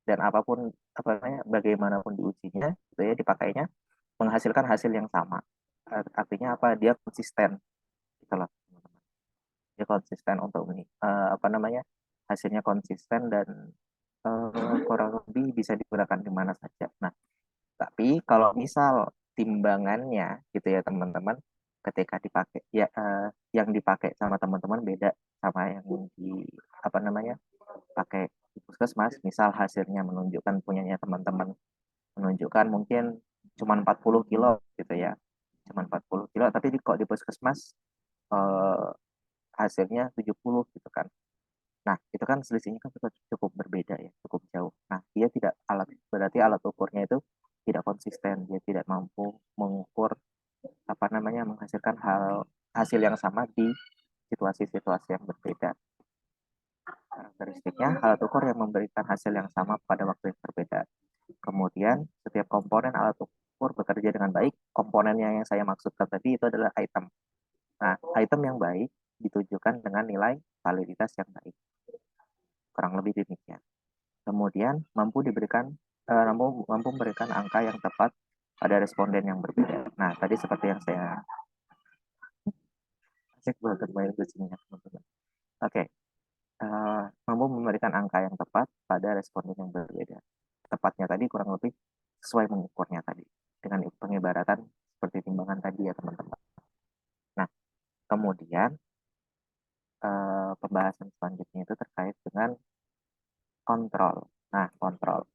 dan apapun apa namanya bagaimanapun diujinya gitu ya dipakainya menghasilkan hasil yang sama. Artinya apa? Dia konsisten gitu loh. Dia konsisten untuk apa namanya? Hasilnya konsisten dan kurang lebih bisa digunakan di mana saja. Nah, tapi kalau misal timbangannya gitu ya teman-teman, ketika dipakai ya yang dipakai sama teman-teman beda sama yang di apa namanya pakai di puskesmas, misal hasilnya menunjukkan punyanya teman-teman menunjukkan mungkin cuma 40 kilo gitu ya, cuma 40 kilo, tapi kok di puskesmas eh, hasilnya 70 gitu kan. Nah, itu kan selisihnya kan cukup berbeda ya, cukup jauh. Nah, dia tidak berarti alat ukurnya itu tidak konsisten, dia tidak mampu mengukur apa namanya menghasilkan hasil yang sama di situasi-situasi yang berbeda. Karakteristiknya alat ukur yang memberikan hasil yang sama pada waktu yang berbeda. Kemudian setiap komponen alat ukur bekerja dengan baik. Komponennya yang saya maksudkan tadi itu adalah item. Nah, item yang baik ditujukan dengan nilai validitas yang baik. Kurang lebih demikian. Kemudian mampu memberikan angka yang tepat pada responden yang berbeda. Nah, tadi seperti yang saya cek buat main kucingnya teman-teman. Oke, mampu memberikan angka yang tepat pada responden yang berbeda. Tepatnya tadi kurang lebih sesuai mengukurnya tadi dengan pengibaratan seperti timbangan tadi ya teman-teman. Nah, kemudian pembahasan selanjutnya itu terkait dengan kontrol. Nah, kontrol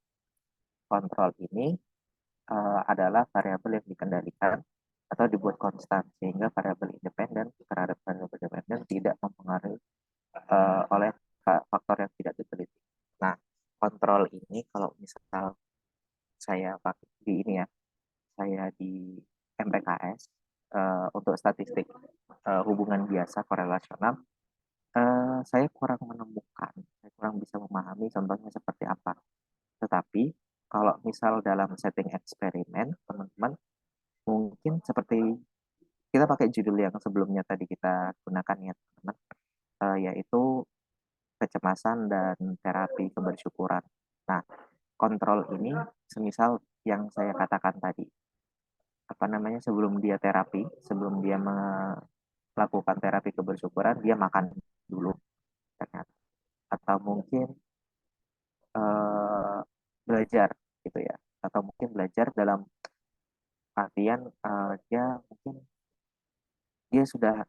ini adalah variabel yang dikendalikan atau dibuat konstan sehingga variabel independen terhadap variabel dependen tidak mempengaruhi oleh faktor yang tidak diteliti. Nah, kontrol ini kalau misal saya pakai di ini ya, saya di MPKS untuk statistik hubungan biasa korelasional, saya kurang menemukan, saya kurang bisa memahami contohnya seperti apa. Tetapi kalau misal dalam setting eksperimen, teman-teman mungkin seperti kita pakai judul yang sebelumnya tadi kita gunakan ya teman-teman, yaitu kecemasan dan terapi kebersyukuran. Nah, kontrol ini semisal yang saya katakan tadi, apa namanya sebelum dia terapi, sebelum dia melakukan terapi kebersyukuran, dia makan dulu ternyata, atau mungkin eh, belajar gitu ya, atau mungkin belajar dalam artian dia mungkin dia sudah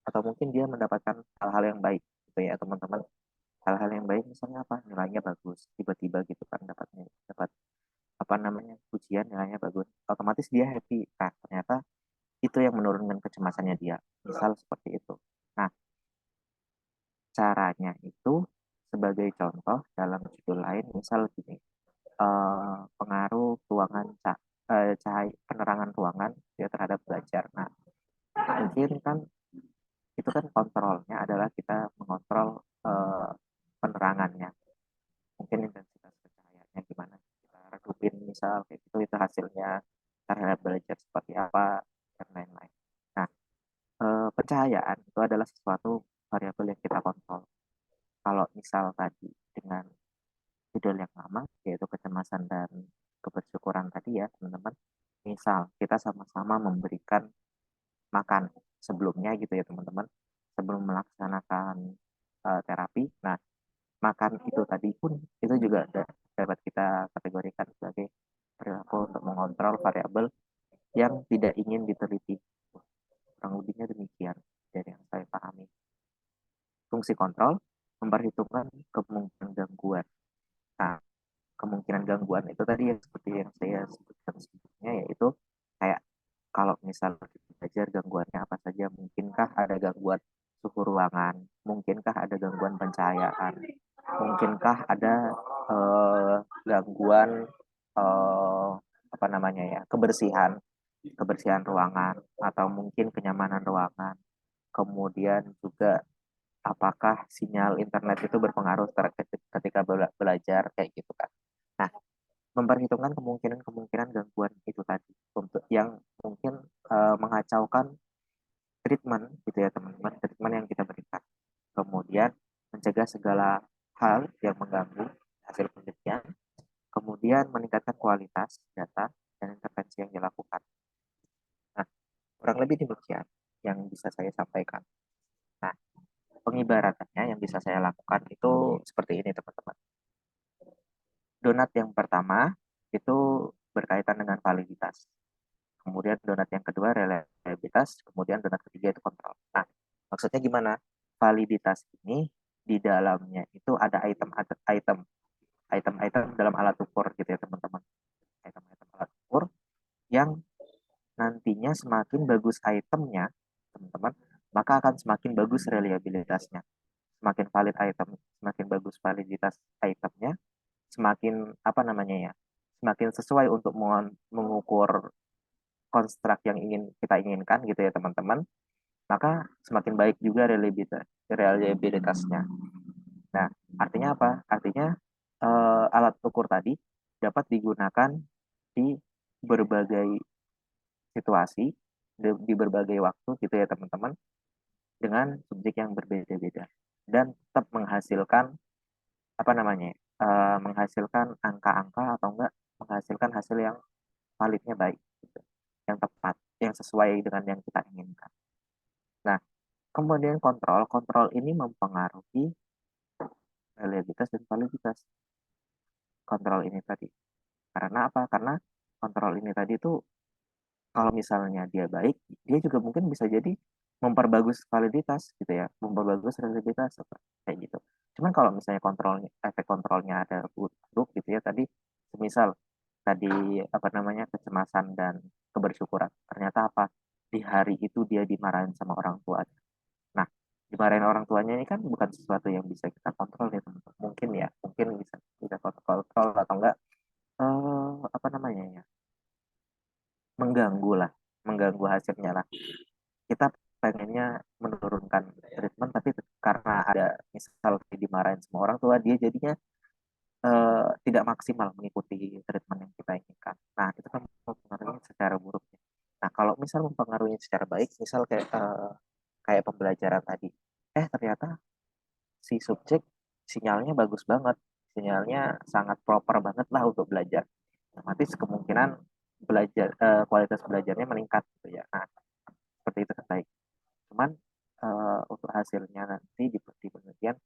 atau mungkin dia mendapatkan hal-hal yang baik gitu ya teman-teman, hal-hal yang baik misalnya apa nilainya bagus tiba-tiba gitu kan dapat apa namanya pujian nilainya bagus otomatis dia happy. Nah ternyata itu yang menurunkan kecemasannya dia, misal seperti itu. Nah caranya itu sebagai contoh dalam judul lain misal gini, pengaruh ruangan cahaya penerangan ruangan ya terhadap belajar. Nah mungkin kan itu kan kontrolnya adalah kita mengontrol penerangannya, mungkin intensitas pencahayaannya gimana kita redupin misal kayak gitu, itu hasilnya terhadap belajar seperti apa dan lain-lain. Nah pencahayaan itu adalah sesuatu variabel yang kita kontrol. Kalau misal tadi dengan judul yang lama yaitu kecemasan dan kebersyukuran tadi ya teman-teman, misal kita sama-sama memberikan makan sebelumnya gitu ya teman-teman, sebelum melaksanakan terapi. Nah makan itu tadi pun itu juga dapat kita kategorikan sebagai perilaku untuk mengontrol variabel yang tidak ingin diteliti. Kurang lebihnya demikian dari yang saya pahami. Fungsi kontrol memperhitungkan kemungkinan gangguan. Nah, kemungkinan gangguan itu tadi yang seperti yang saya sebutkan sebelumnya, yaitu kayak kalau misalnya kita belajar gangguannya apa saja, mungkinkah ada gangguan suhu ruangan, mungkinkah ada gangguan pencahayaan, mungkinkah ada gangguan eh, apa namanya ya kebersihan kebersihan ruangan atau mungkin kenyamanan ruangan, kemudian juga apakah sinyal internet itu berpengaruh ketika belajar kayak gitu kan. Nah, memperhitungkan kemungkinan-kemungkinan gangguan itu tadi untuk yang mungkin mengacaukan treatment gitu ya teman-teman, treatment yang kita berikan. Kemudian mencegah segala hal yang mengganggu hasil penelitian kemudian meningkatkan kualitas data dan intervensi yang dilakukan. Nah, kurang lebih demikian yang bisa saya sampaikan. Nah, pengibaratannya yang bisa saya lakukan itu seperti ini, teman-teman. Donat yang pertama itu berkaitan dengan validitas. Kemudian donat yang kedua reliabilitas, kemudian donat ketiga itu kontrol. Nah, maksudnya gimana? Validitas ini di dalamnya itu ada item-item dalam alat ukur gitu ya, teman-teman. Item-item alat ukur yang nantinya semakin bagus itemnya, teman-teman, maka akan semakin bagus reliabilitasnya. Semakin valid item, semakin bagus validitas itemnya, semakin apa namanya ya, semakin sesuai untuk mengukur konstruk yang kita inginkan gitu ya, teman-teman, maka semakin baik juga reliabilitasnya. Nah, artinya apa? Artinya alat ukur tadi dapat digunakan di berbagai situasi, di berbagai waktu gitu ya, teman-teman, dengan subjek yang berbeda-beda dan tetap menghasilkan apa namanya, menghasilkan angka-angka atau enggak menghasilkan hasil yang validnya baik, gitu, yang tepat, yang sesuai dengan yang kita inginkan. Nah, kemudian kontrol ini mempengaruhi reliabilitas dan validitas kontrol ini tadi. Karena apa? Karena kontrol ini tadi itu kalau misalnya dia baik, dia juga mungkin bisa jadi memperbagus validitas gitu ya, memperbagus reliabilitas kayak gitu. Cuman kalau misalnya efek kontrolnya ada buruk gitu ya tadi, misal tadi apa namanya kecemasan dan kebersyukuran, ternyata apa? Di hari itu dia dimarahin sama orang tua. Nah, dimarahin orang tuanya ini kan bukan sesuatu yang bisa kita kontrol ya, teman-teman. Mungkin ya, mungkin bisa kita kontrol atau enggak apa namanya ya, mengganggu lah, mengganggu hasilnya lah. Kita pengennya menurunkan treatment, tapi karena ada misal dimarahin sama orang tua, dia jadinya tidak maksimal mengikuti treatment yang kita inginkan. Nah, itu kan mempengaruhi secara buruk. Nah, kalau misal mempengaruhi secara baik, misal kayak pembelajaran tadi, ternyata si subjek sinyalnya bagus banget, sinyalnya sangat proper banget lah untuk belajar. Otomatis kemungkinan kualitas belajarnya meningkat gitu ya. Nah, seperti itu kan baik. Cuman untuk hasilnya nanti di penelitian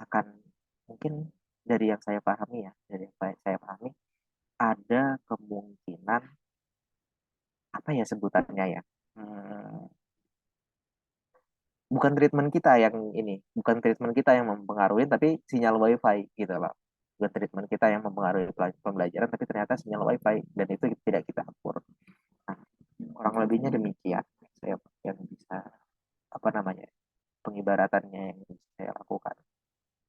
akan mungkin dari yang saya pahami ya, dari yang saya pahami ada kemungkinan apa ya sebutannya ya, bukan treatment kita yang ini, bukan treatment kita yang mempengaruhi, tapi sinyal wifi gitu loh. Bukan treatment kita yang mempengaruhi pembelajaran, tapi ternyata sinyal wifi dan itu tidak kita atur. Nah, kurang lebihnya demikian saya yang bisa apa namanya pengibaratannya yang bisa saya lakukan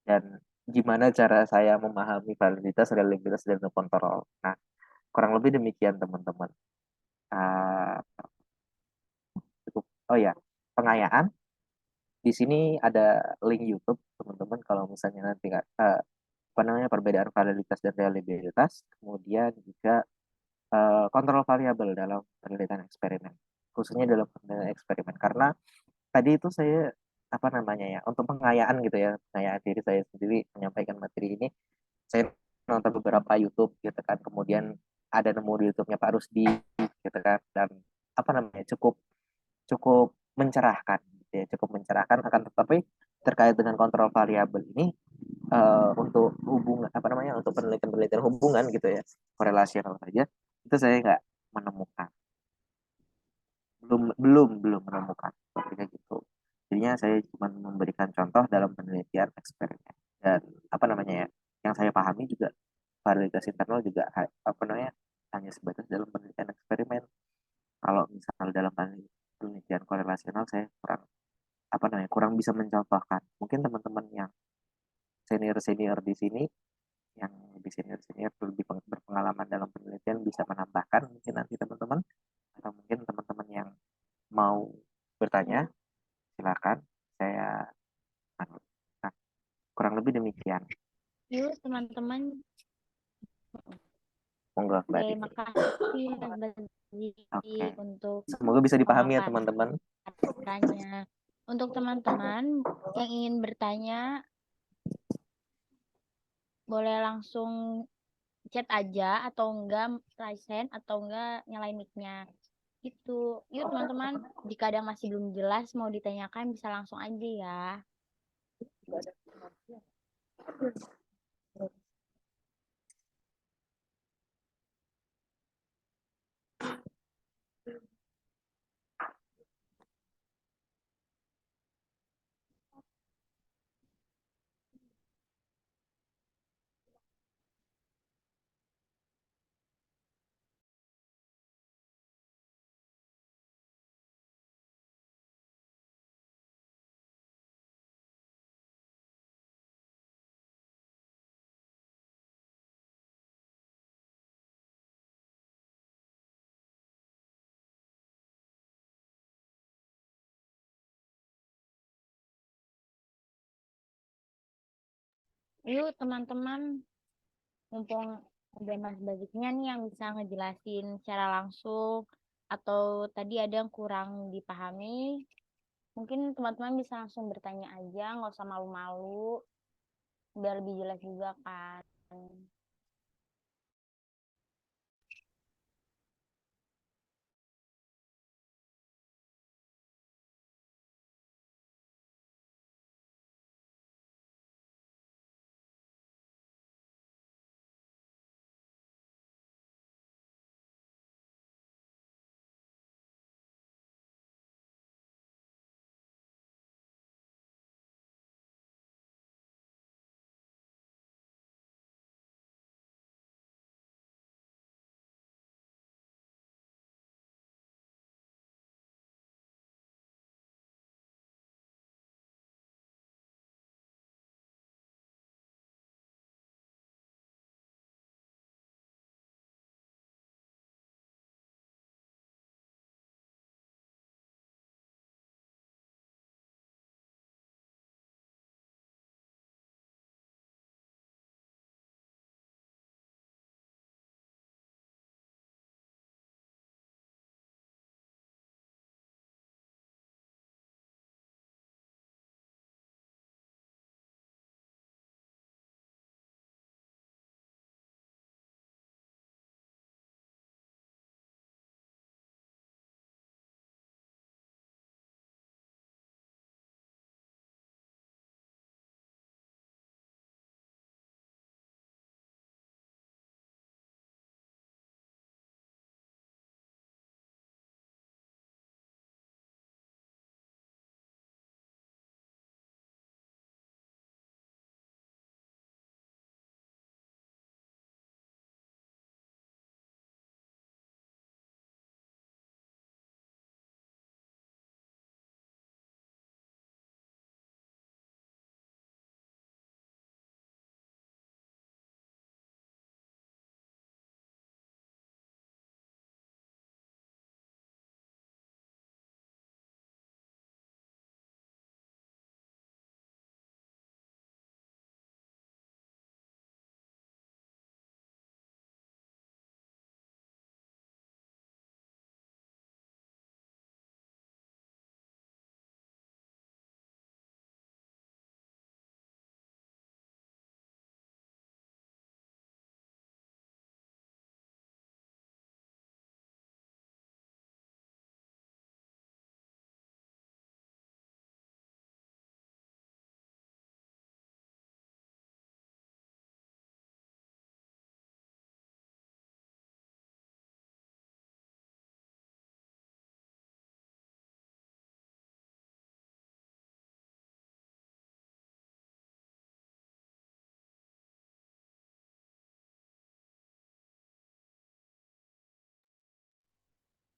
dan gimana cara saya memahami validitas, reliabilitas dan kontrol. Nah, kurang lebih demikian teman-teman. Uh, oh ya, pengayaan di sini ada link YouTube teman-teman kalau misalnya nanti apa namanya perbedaan validitas dan reliabilitas, kemudian juga kontrol variabel dalam penelitian eksperimen, khususnya dalam penelitian eksperimen karena tadi itu saya apa namanya ya untuk pengayaan gitu ya, pengayaan diri saya sendiri menyampaikan materi ini, saya nonton beberapa YouTube gitu kan, kemudian ada nemu di YouTube-nya Pak Rusdi gitu kan, dan apa namanya cukup cukup mencerahkan gitu ya, cukup mencerahkan, akan tetapi terkait dengan kontrol variabel ini untuk hubungan apa namanya untuk penelitian hubungan gitu ya, korelasional saja itu saya nggak menemukan, belum menemukan sepertinya gitu. Jadinya saya cuma memberikan contoh dalam penelitian eksperimen dan apa namanya ya, yang saya pahami juga validitas internal juga apa namanya hanya sebatas dalam penelitian eksperimen. Kalau misal dalam penelitian korelasional saya kurang apa namanya kurang bisa mencontohkan. Mungkin teman-teman yang senior di sini, yang lebih senior lebih berpengalaman dalam penelitian bisa menambahkan mungkin nanti teman-teman, atau mungkin teman-teman yang mau bertanya silakan, saya nah, kurang lebih demikian. Yuk teman-teman. Monggo Mbak Dini. Terima kasih untuk semoga bisa dipahami ya teman-teman. Untuk teman-teman yang ingin bertanya boleh langsung chat aja atau enggak license atau enggak nyalain mic-nya. Gitu. Yuk teman-teman, jika ada yang masih belum jelas mau ditanyakan bisa langsung aja ya. Yuk teman-teman, mumpung ada Mas Baziknya nih yang bisa ngejelasin secara langsung atau tadi ada yang kurang dipahami, mungkin teman-teman bisa langsung bertanya aja, nggak usah malu-malu, biar lebih jelas juga kan.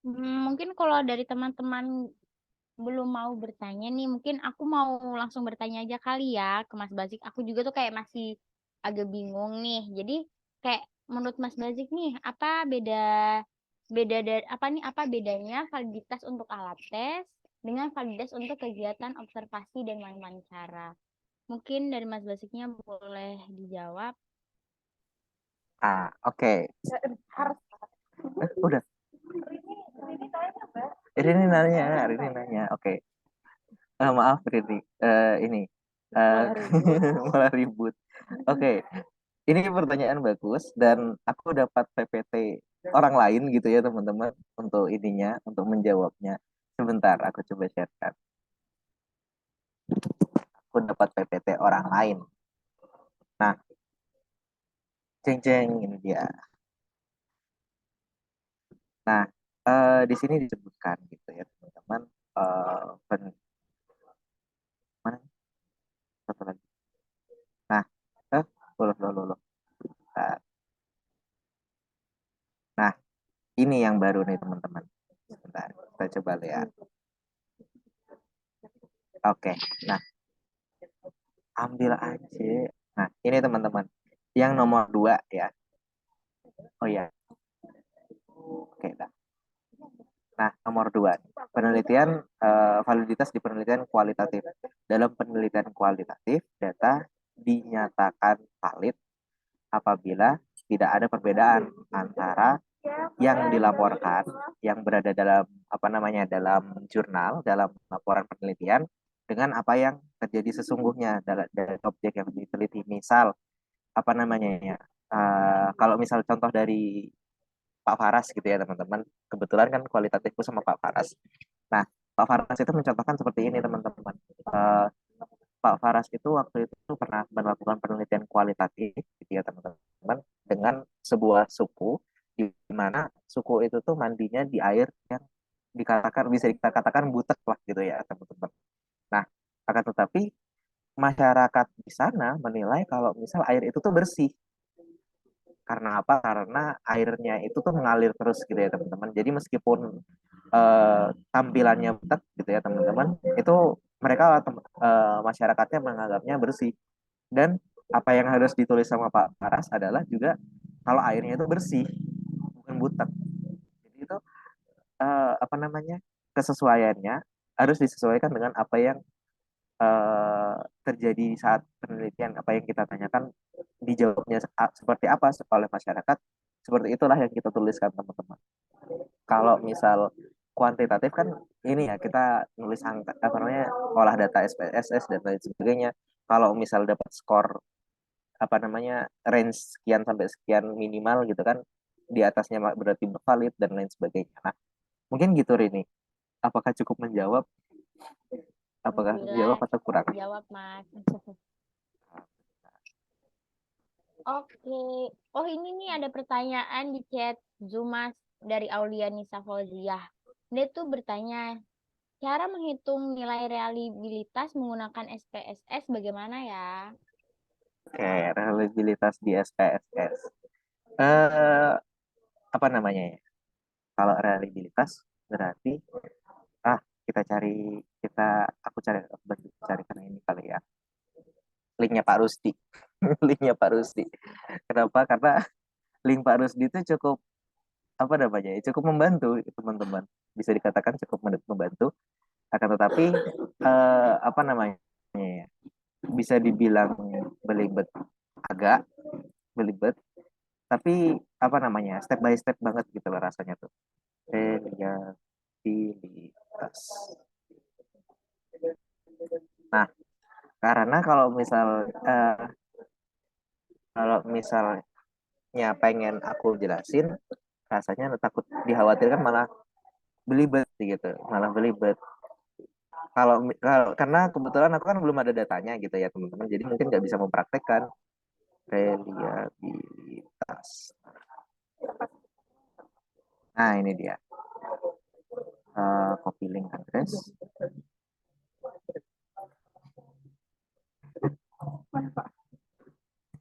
Mungkin kalau dari teman-teman belum mau bertanya nih, mungkin aku mau langsung bertanya aja kali ya ke Mas Bazik. Aku juga tuh kayak masih agak bingung nih. Jadi kayak menurut Mas Bazik nih, apa beda beda dari apa nih apa bedanya validitas untuk alat tes dengan validitas untuk kegiatan observasi dan wawancara? Mungkin dari Mas Basiknya boleh dijawab. Oke. Udah. Rini nanya. Oke. Maaf Rini. Ini Malah ribut. malah ribut. Oke. Ini pertanyaan bagus dan aku dapat PPT orang lain gitu ya teman-teman untuk ininya, untuk menjawabnya. Sebentar, aku coba sharekan. Aku dapat PPT orang lain. Nah, ceng-ceng ini dia. Nah, di sini disebutkan gitu ya teman-teman. Eh, pen- Mana satu lagi? Nah, eh, loh, loh, loh, loh. Nah, ini yang baru nih teman-teman. Sebentar, kita coba lihat. Oke, nah ambil aja. Nah, ini teman-teman. Yang nomor dua ya. Oh ya, oke. Nah, nomor dua, penelitian validitas di penelitian kualitatif. Dalam penelitian kualitatif, data dinyatakan valid apabila tidak ada perbedaan antara yang dilaporkan, yang berada dalam apa namanya dalam jurnal, dalam laporan penelitian, dengan apa yang terjadi sesungguhnya dari objek yang diteliti. Misal apa namanya ya? Kalau misal contoh dari Pak Faras gitu ya teman-teman. Kebetulan kan kualitatifku sama Pak Faras. Nah, Pak Faras itu mencontohkan seperti ini teman-teman. Eh, Pak Faras itu waktu itu pernah melakukan penelitian kualitatif gitu ya teman-teman dengan sebuah suku di mana suku itu tuh mandinya di air yang dikatakan bisa dikatakan butek lah gitu ya teman-teman. Nah, akan tetapi masyarakat di sana menilai kalau misal air itu tuh bersih. Karena apa? Karena airnya itu tuh mengalir terus gitu ya teman-teman. Jadi meskipun tampilannya butek gitu ya teman-teman, itu mereka masyarakatnya menganggapnya bersih. Dan apa yang harus ditulis sama Pak Paras adalah juga kalau airnya itu bersih, bukan butek. Jadi itu apa namanya kesesuaiannya harus disesuaikan dengan apa yang eh, terjadi saat penelitian, apa yang kita tanyakan dijawabnya seperti apa oleh masyarakat, seperti itulah yang kita tuliskan teman-teman. Kalau misal kuantitatif kan ini ya kita nulis angka apa namanya olah data SPSS dan lain sebagainya. Kalau misal dapat skor apa namanya range sekian sampai sekian minimal gitu kan, di atasnya berarti valid dan lain sebagainya. Nah, mungkin gitu Rini. Apakah cukup menjawab? Apakah Alhamdulillah menjawab atau kurang? jawab, Mas. Oke. Oh, ini nih ada pertanyaan di chat Zoom, Mas, dari Aulianisa Fauziah. Dia tuh bertanya, cara menghitung nilai reliabilitas menggunakan SPSS bagaimana ya? Oke, reliabilitas di SPSS. Eh, apa namanya ya? Kalau reliabilitas berarti ah kita cari kita aku cari aku bantu carikan ini kali ya. Linknya Pak Rusdi. Linknya Pak Rusdi. Kenapa? Karena link Pak Rusdi itu cukup apa namanya? Ya, cukup membantu teman-teman. Bisa dikatakan cukup membantu. Akan tetapi apa namanya? Ya, bisa dibilang belibet agak belibet tapi apa namanya step by step banget gitu loh rasanya tuh reliabilitas. Nah, karena eh, kalau misalnya pengen aku jelasin, rasanya takut dikhawatirkan malah belibet gitu, malah belibet. Kalau karena kebetulan aku kan belum ada datanya gitu ya teman-teman, jadi mungkin nggak bisa mempraktekkan reliabilitas. Nah ini dia. Copy link address.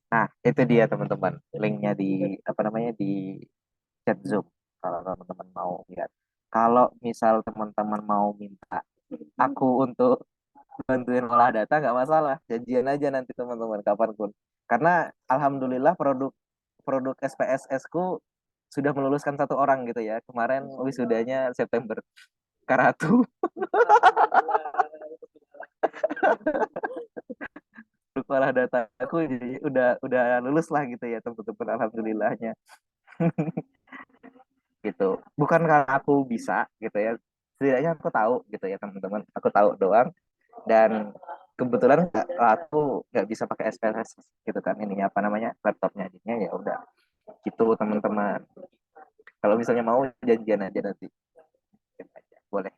Nah, itu dia teman-teman. Linknya di apa namanya di chat Zoom kalau teman-teman mau lihat. Kalau misal teman-teman mau minta aku untuk bantuin olah data nggak masalah. Janjian aja nanti teman-teman kapanpun. Karena alhamdulillah produk produk SPSS ku sudah meluluskan satu orang gitu ya. Kemarin wisudanya September. Karatu olah data aku jadi udah lulus lah gitu ya teman-teman alhamdulillahnya. Gitu. Bukan karena aku bisa gitu ya. Setidaknya aku tahu gitu ya teman-teman. Aku tahu doang dan kebetulan aku nggak bisa pakai SPSS gitu kan, ininya apa namanya, laptopnya, jadinya ya udah gitu teman-teman. Kalau misalnya mau janjian aja nanti. Boleh.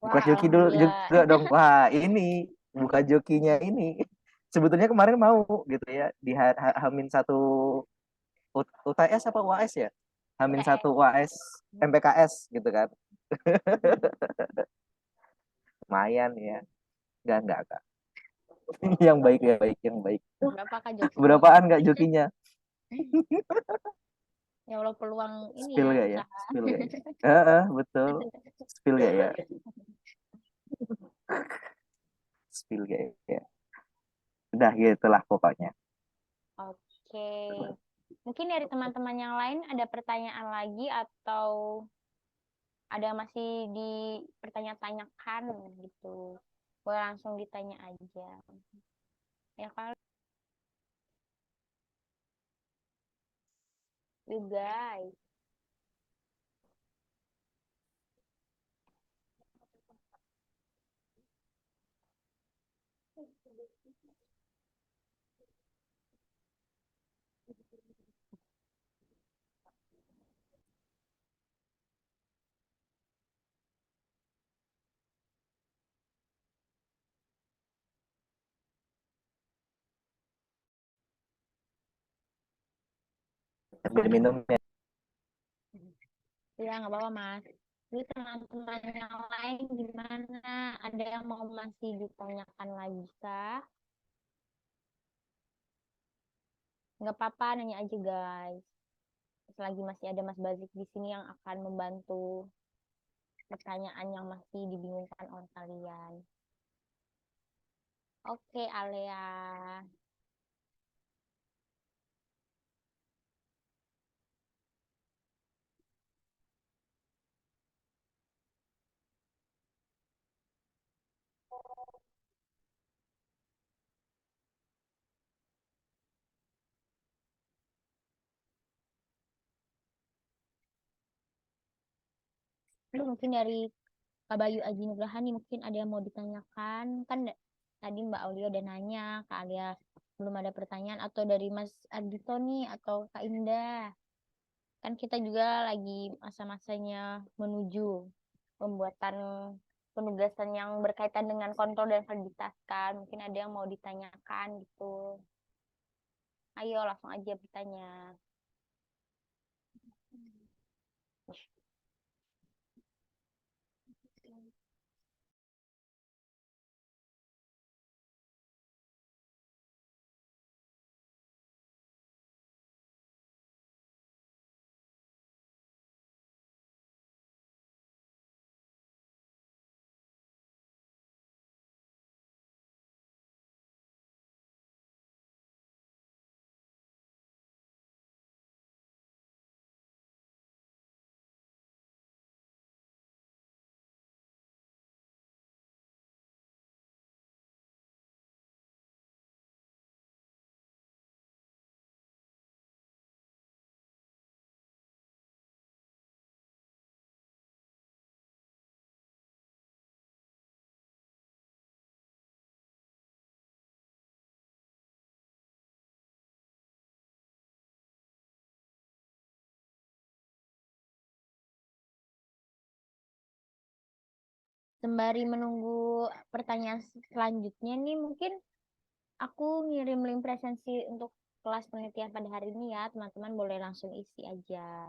Buka Wah, joki dulu alhamdulillah. juga dong. Wah, ini buka jokinya ini. Sebetulnya kemarin mau gitu ya di Hamin satu UTS apa UAS ya? Hamin satu UTS. UAS MPKS gitu kan. Lumayan ya. Enggak. Yang baik ya baik, yang baik. Berapa Kak jokinya? Berapaan nggak jokinya? Ya Allah, peluang ini Spill ya gak ya? usaha. Spill gak ya? Betul. Spill gak ya? Spill gak ya? Udah gitulah pokoknya. Oke. Mungkin dari teman-teman yang lain ada pertanyaan lagi atau ada masih dipertanya-tanyakan gitu. Boleh langsung ditanya aja. Ya kan, you guys. Sambil minum ya. Ya, nggak apa-apa, Mas. Jadi teman-teman yang lain gimana? Ada yang mau masih ditanyakan lagi kah? Nggak apa-apa, nanya aja, guys. Selagi masih ada Mas Bazik di sini yang akan membantu pertanyaan yang masih dibingungkan oleh kalian. Oke, Alea. Ini mungkin dari Kak Bayu Aji Nugraha nih, mungkin ada yang mau ditanyakan. Kan tadi Mbak Aulia udah nanya, Kak Alia belum ada pertanyaan. Atau dari Mas Ardito nih, atau Kak Indah. Kan kita juga lagi masa-masanya menuju pembuatan penugasan yang berkaitan dengan kontrol dan validitas kan. Mungkin ada yang mau ditanyakan gitu. Ayo langsung aja bertanya. Sembari menunggu pertanyaan selanjutnya nih, mungkin aku ngirim link presensi untuk kelas penelitian pada hari ini ya. Teman-teman boleh langsung isi aja.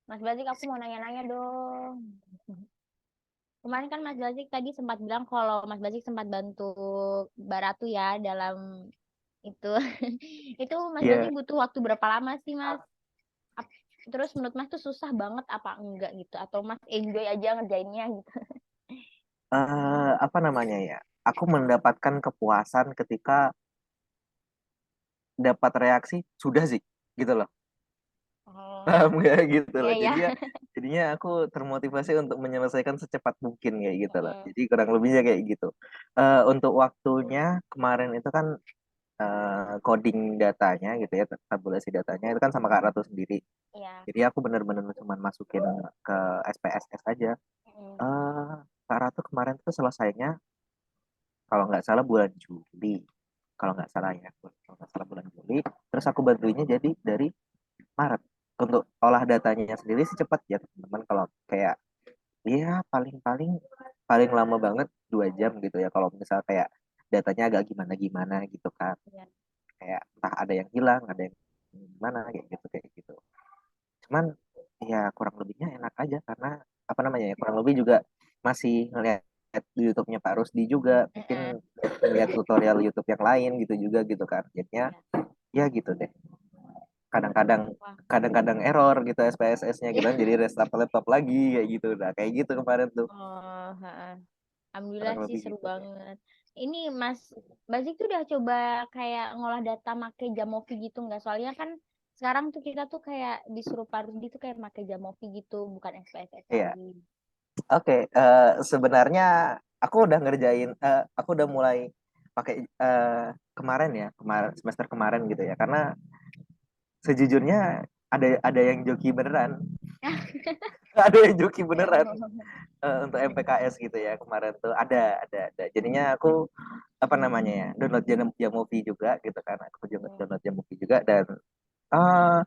Mas Bazik, aku mau nanya-nanya dong. Kemarin kan Mas Bazik tadi sempat bilang kalau Mas Bazik sempat bantu Baratu ya dalam itu. Itu Mas Bazik Iya. butuh waktu berapa lama sih, Mas? Terus menurut Mas tuh susah banget apa enggak gitu? Atau Mas enjoy aja ngerjainnya gitu? Apa namanya ya? Aku mendapatkan kepuasan ketika dapat reaksi sudah sih, gitu loh. Paham nggak gitu Iya loh. ya. Jadinya aku termotivasi untuk menyelesaikan secepat mungkin kayak gitu loh. Heeh. Jadi kurang lebihnya kayak gitu. Untuk waktunya kemarin itu kan coding datanya gitu ya, tabulasi datanya itu kan sama Kak Ratu sendiri. Iya. Jadi aku bener-bener cuma masukin ke SPSS aja. Heeh. eh Kak Ratu kemarin tuh selesainya kalau nggak salah bulan Juli. Kalau nggak salah ya, kalau nggak salah bulan Juli. Terus aku bantuinnya jadi dari Maret. Untuk olah datanya sendiri sih cepat ya teman-teman. Kalau kayak ya paling-paling paling lama banget 2 jam gitu ya. Kalau misal kayak datanya agak gimana-gimana gitu kan. Iya. Kayak entah ada yang hilang, ada yang gimana kayak gitu. Cuman ya kurang lebihnya enak aja karena apa namanya ya kurang lebih juga masih ngeliat di YouTube-nya Pak Rusdi juga mungkin Heeh. ngeliat tutorial YouTube yang lain gitu juga gitu kan jadinya Iya. ya gitu deh kadang-kadang Wah. kadang-kadang error gitu SPSS-nya gitu Iya. kan jadi restart laptop lagi kayak gitu nah kayak gitu kemarin tuh Oh, heeh. Alhamdulillah kurang sih lebih seru gitu deh. banget. Ini Mas Bazik tuh udah coba kayak ngolah data make Jamovi gitu nggak? Soalnya kan sekarang tuh kita tuh kayak disuruh Pardi tuh kayak make Jamovi gitu, bukan SPSS Iya. lagi. Oke, sebenarnya aku udah mulai pakai kemarin ya, kemarin semester kemarin gitu ya, karena sejujurnya ada yang joki beneran, ada yang joki beneran untuk MPKS gitu ya kemarin tuh ada. Jadinya aku apa namanya ya download Jamovi juga gitu kan, aku download Jamovi juga dan eh,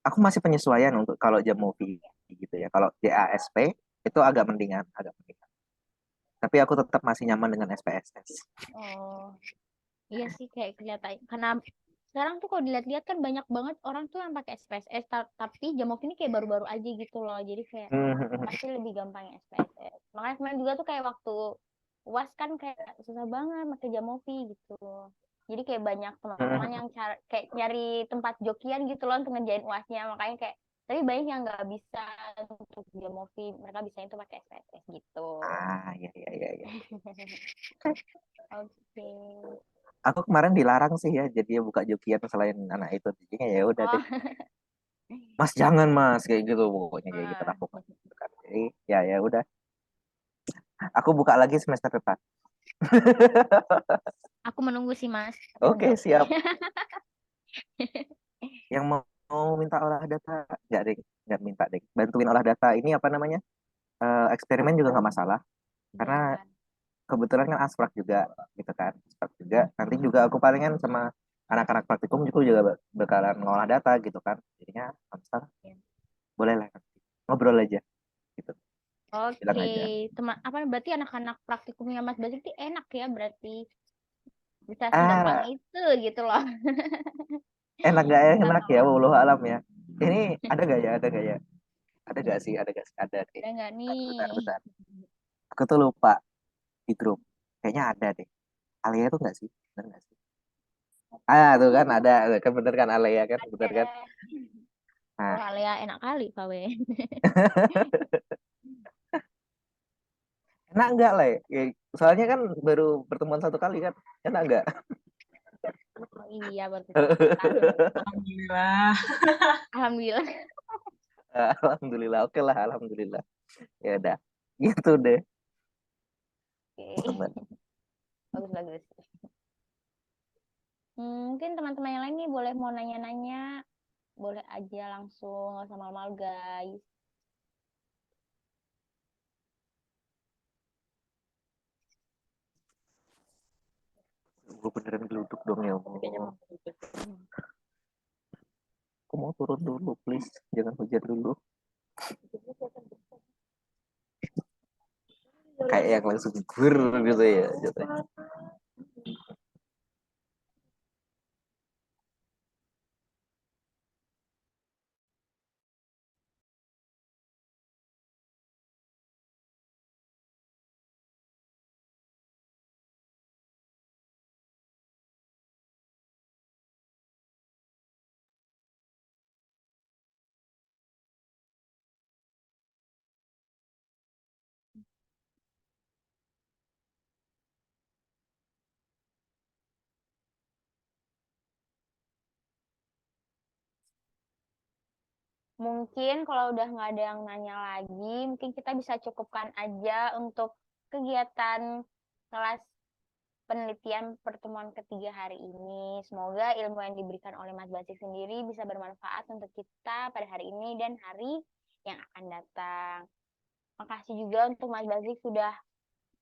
aku masih penyesuaian untuk kalau Jamovi gitu ya, kalau DASP itu agak mendingan. Tapi aku tetap masih nyaman dengan SPSS. Oh, iya sih kayak kelihatan karena sekarang tuh kalau dilihat-lihat kan banyak banget orang tuh yang pakai SPSS tapi Jamovi ini kayak baru-baru aja gitu loh. Jadi kayak pasti lebih gampang yang SPSS. Makanya kemarin juga tuh kayak waktu UAS kan kayak susah banget pakai Jamovi gitu. Jadi kayak banyak teman-teman yang kayak nyari tempat jokian gitu loh untuk ngerjain UASnya. Makanya kayak tapi banyak yang nggak bisa untuk Jamovi. Mereka bisa itu pakai SPSS gitu. Ah, ya, ya, ya, ya. Oke. Aku kemarin dilarang sih ya, jadi ya buka jokian selain anak itu. Jadinya ya udah deh, Oh. Mas jangan Mas kayak gitu pokoknya kayak gitu lah Ah. pokoknya. Gitu kan. Jadi ya ya udah, aku buka lagi semester depan. Aku menunggu sih Mas. Aku Oke, menunggu. siap. Yang mau minta olah data, nggak minta deh. Bantuin olah data ini apa namanya? Eksperimen juga nggak masalah, karena Ya. kebetulan kan asprak juga, gitu kan. Asprak juga. Nanti juga aku palingan sama anak-anak praktikum juga bakalan ngolah data gitu kan. Jadinya nggak masalah. Ya. Boleh lah nanti. Ngobrol aja, gitu. Bilang Oke, aja. teman apa berarti anak-anak praktikumnya Mas Basik itu enak ya berarti bisa segampang Ah, itu gitu loh. enak gak Minta enak ya, tolong. wallahu alam ya. Ini ada gak ya, ada gak ya? Ada gak sih, ada gak sih? Ada deh. Ada nggak Bentar, nih? bentar. Aku tuh lupa di grup. Kayaknya ada deh. Alia tuh gak sih? Bener gak sih? Ah, tuh kan ada. Kan bener kan Alia kan? Bener kan? Ada. Nah, Wah, Lea enak kali, KW. enak enggak lah ya? Soalnya kan baru pertemuan 1 kali kan? Enak enggak? Oh iya, baru ketemuan. Alhamdulillah. Alhamdulillah. Alhamdulillah. Oke lah, alhamdulillah. Ya udah. Gitu deh, Oke, teman. bagus bagus. Mungkin teman-teman yang lain nih boleh mau nanya-nanya, boleh aja langsung, nggak usah malu-malu guys. Gue beneran geluduk dong ya Allah. Hmm. Aku mau turun dulu, please. Jangan hujan dulu. Kayak yang langsung gur gitu ya. Jatuhnya. Mungkin kalau udah nggak ada yang nanya lagi, mungkin kita bisa cukupkan aja untuk kegiatan kelas penelitian pertemuan ketiga hari ini. Semoga ilmu yang diberikan oleh Mas Basik sendiri bisa bermanfaat untuk kita pada hari ini dan hari yang akan datang. Makasih juga untuk Mas Basik sudah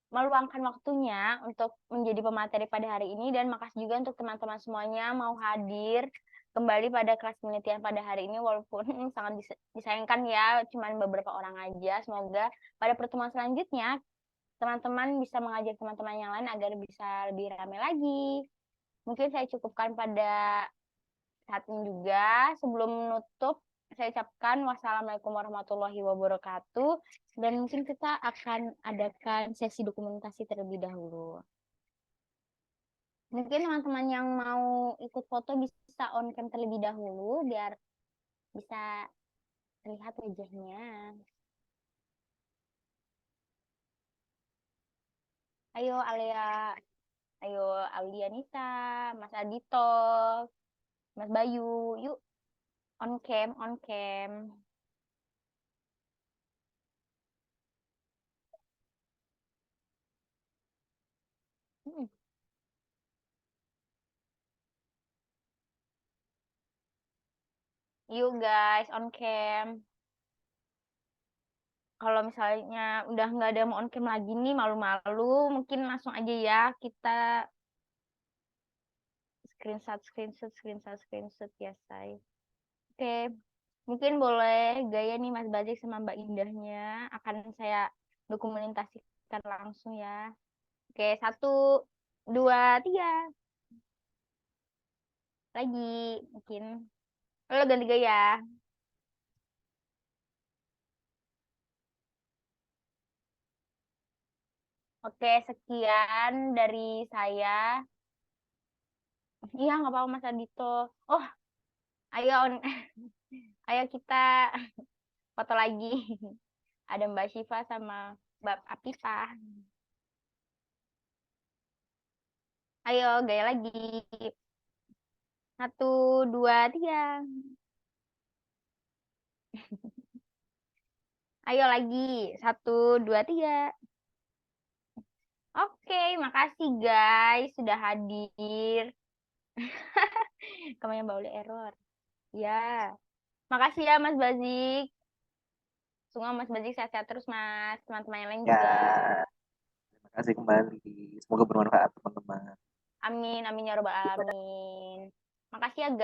meluangkan waktunya untuk menjadi pemateri pada hari ini, dan makasih juga untuk teman-teman semuanya mau hadir kembali pada kelas penelitian pada hari ini, walaupun sangat disayangkan ya cuman beberapa orang aja. Semoga pada pertemuan selanjutnya teman-teman bisa mengajak teman-teman yang lain agar bisa lebih ramai lagi. Mungkin saya cukupkan pada saat ini juga. Sebelum menutup, saya ucapkan wassalamualaikum warahmatullahi wabarakatuh, dan mungkin kita akan adakan sesi dokumentasi terlebih dahulu. Mungkin teman-teman yang mau ikut foto bisa on cam terlebih dahulu biar bisa terlihat wajahnya. Ayo Alia, ayo Aulianita, Mas Adito, Mas Bayu, yuk on cam, on cam. Yuk guys, on cam. Kalau misalnya udah nggak ada yang mau on cam lagi nih, malu-malu, mungkin langsung aja ya kita screenshot ya say. Oke, mungkin boleh gaya nih Mas Bajik sama Mbak Indahnya akan saya dokumentasikan langsung ya. Oke, 1, 2, 3. Lagi mungkin. Lo ganti gaya. Oke, sekian dari saya. Iya, nggak apa-apa Mas Adito. Oh, ayo ayo kita foto lagi. Ada Mbak Syifa sama Mbak Apifah. Ayo gaya lagi. 1, 2, 3. Ayo lagi. 1, 2, 3. Oke, makasih guys sudah hadir. Kamu yang bawa error. Ya, makasih ya Mas Bazik. Semoga Mas Bazik sehat-sehat terus Mas. Teman-teman yang lain Ya, juga. terima kasih kembali. Semoga bermanfaat teman-teman. Amin, amin ya robbal alamin. Makasih ya guys.